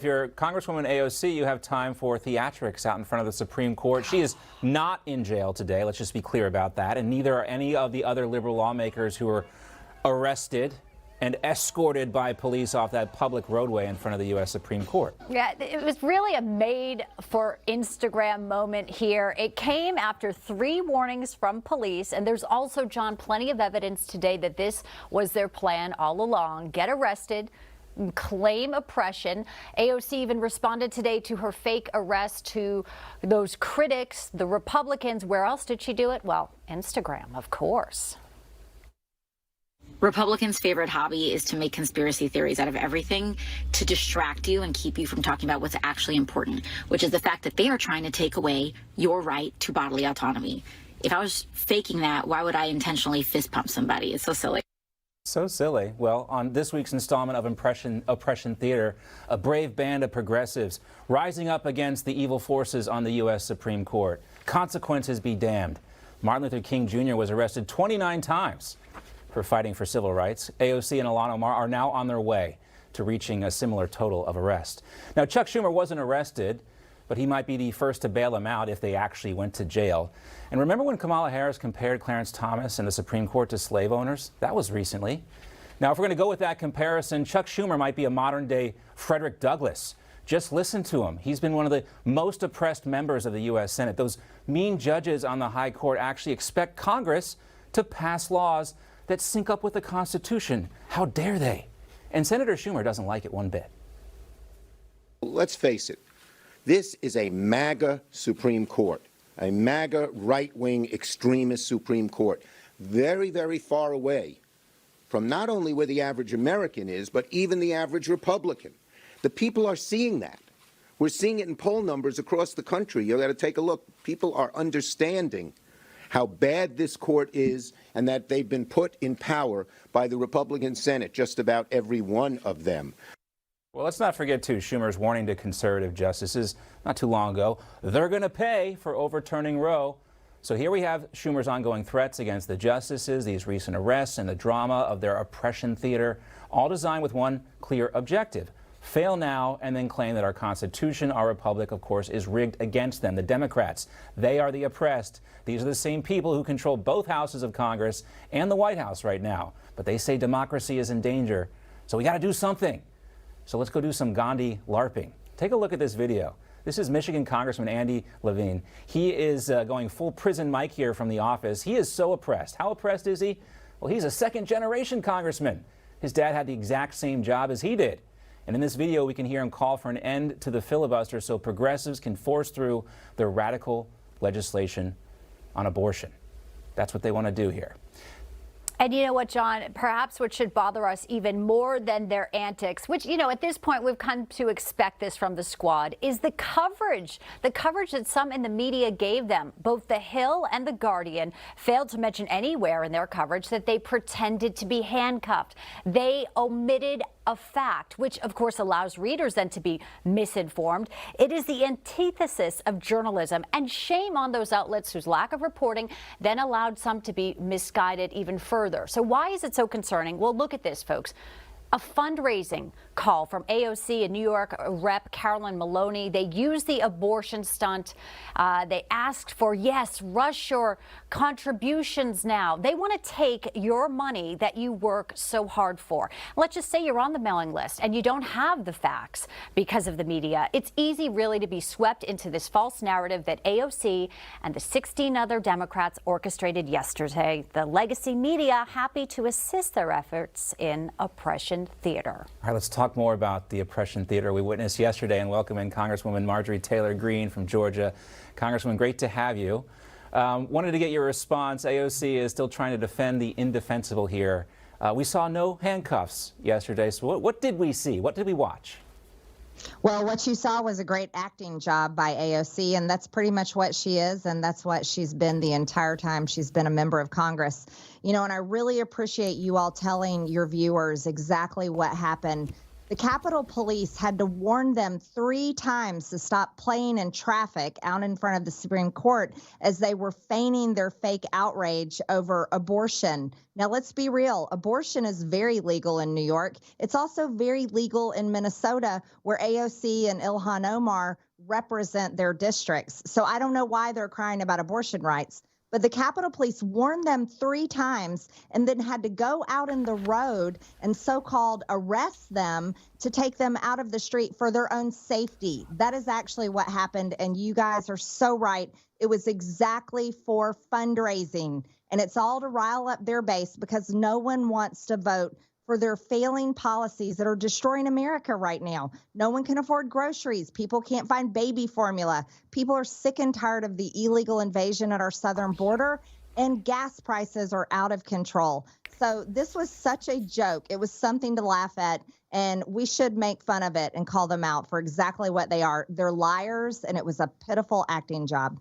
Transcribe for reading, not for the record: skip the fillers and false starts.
If you're Congresswoman AOC, you have time for theatrics out in front of the Supreme Court. She is not in jail today. Let's just be clear about that. And neither are any of the other liberal lawmakers who were arrested and escorted by police off that public roadway in front of the U.S. Supreme Court. Yeah, it was really a made-for-Instagram moment here. It came after 3 warnings from police, and there's also, John, plenty of evidence today that this was their plan all along. Get arrested, claim oppression. AOC even responded today to her fake arrest to those critics, the Republicans. Where else did she do it? Well, Instagram, of course. Republicans' favorite hobby is to make conspiracy theories out of everything to distract you and keep you from talking about what's actually important, which is the fact that they are trying to take away your right to bodily autonomy. If I was faking that, why would I intentionally fist pump somebody? It's so silly. So silly. Well, on this week's installment of Oppression Theater, a brave band of progressives rising up against the evil forces on the U.S. Supreme Court. Consequences be damned. Martin Luther King Jr. was arrested 29 times for fighting for civil rights. AOC and Ilhan Omar are now on their way to reaching a similar total of arrest. Now, Chuck Schumer wasn't arrested, but he might be the first to bail him out if they actually went to jail. And remember when Kamala Harris compared Clarence Thomas and the Supreme Court to slave owners? That was recently. Now, if we're going to go with that comparison, Chuck Schumer might be a modern-day Frederick Douglass. Just listen to him. He's been one of the most oppressed members of the U.S. Senate. Those mean judges on the high court actually expect Congress to pass laws that sync up with the Constitution. How dare they? And Senator Schumer doesn't like it one bit. Let's face it. This is a MAGA Supreme Court, a MAGA right-wing extremist Supreme Court, very, very far away from not only where the average American is, but even the average Republican. The people are seeing that. We're seeing it in poll numbers across the country. You've got to take a look. People are understanding how bad this court is and that they've been put in power by the Republican Senate, just about every one of them. Well, let's not forget, too, Schumer's warning to conservative justices not too long ago. They're going to pay for overturning Roe. So here we have Schumer's ongoing threats against the justices, these recent arrests, and the drama of their oppression theater, all designed with one clear objective: fail now and then claim that our Constitution, our republic, of course, is rigged against them. The Democrats, they are the oppressed. These are the same people who control both houses of Congress and the White House right now. But they say democracy is in danger. So we got to do something. So let's go do some Gandhi Larping. Take a look at this video. This is Michigan Congressman Andy Levine. He is going full prison Mike here from the office. He is so oppressed. How oppressed is he? Well, he's a second-generation congressman. His dad had the exact same job as he did. And in this video, we can hear him call for an end to the filibuster so progressives can force through their radical legislation on abortion. That's what they want to do here. And you know what, John, perhaps what should bother us even more than their antics, which, you know, at this point we've come to expect this from the squad, is the coverage that some in the media gave them. Both The Hill and The Guardian failed to mention anywhere in their coverage that they pretended to be handcuffed. They omitted a fact, which of course allows readers then to be misinformed. It is the antithesis of journalism, and shame on those outlets whose lack of reporting then allowed some to be misguided even further. So why is it so concerning? Well, look at this, folks. A fundraising call from AOC and New York Rep Carolyn Maloney. They used the abortion stunt. They asked for, yes, rush your contributions now. They want to take your money that you work so hard for. Let's just say you're on the mailing list and you don't have the facts because of the media. It's easy really to be swept into this false narrative that AOC and the 16 other Democrats orchestrated yesterday. The legacy media happy to assist their efforts in oppression theater. All right, let's talk more about the oppression theater we witnessed yesterday and welcome in Congresswoman Marjorie Taylor Greene from Georgia. Congresswoman, great to have you. Wanted to get your response. AOC is still trying to defend the indefensible here. We saw no handcuffs yesterday. So what did we see? What did we watch? Well, what you saw was a great acting job by AOC, and that's pretty much what she is, and that's what she's been the entire time she's been a member of Congress. You know, and I really appreciate you all telling your viewers exactly what happened The Capitol Police had to warn them 3 times to stop playing in traffic out in front of the Supreme Court as they were feigning their fake outrage over abortion. Now, let's be real. Abortion is very legal in New York. It's also very legal in Minnesota, where AOC and Ilhan Omar represent their districts. So I don't know why they're crying about abortion rights. But the Capitol Police warned them 3 times and then had to go out in the road and so-called arrest them to take them out of the street for their own safety. That is actually what happened, and you guys are so right. It was exactly for fundraising, and it's all to rile up their base because no one wants to vote for their failing policies that are destroying America right now. No one can afford groceries. People can't find baby formula. People are sick and tired of the illegal invasion at our southern border, and gas prices are out of control. So this was such a joke. It was something to laugh at, and we should make fun of it and call them out for exactly what they are. They're liars, and it was a pitiful acting job.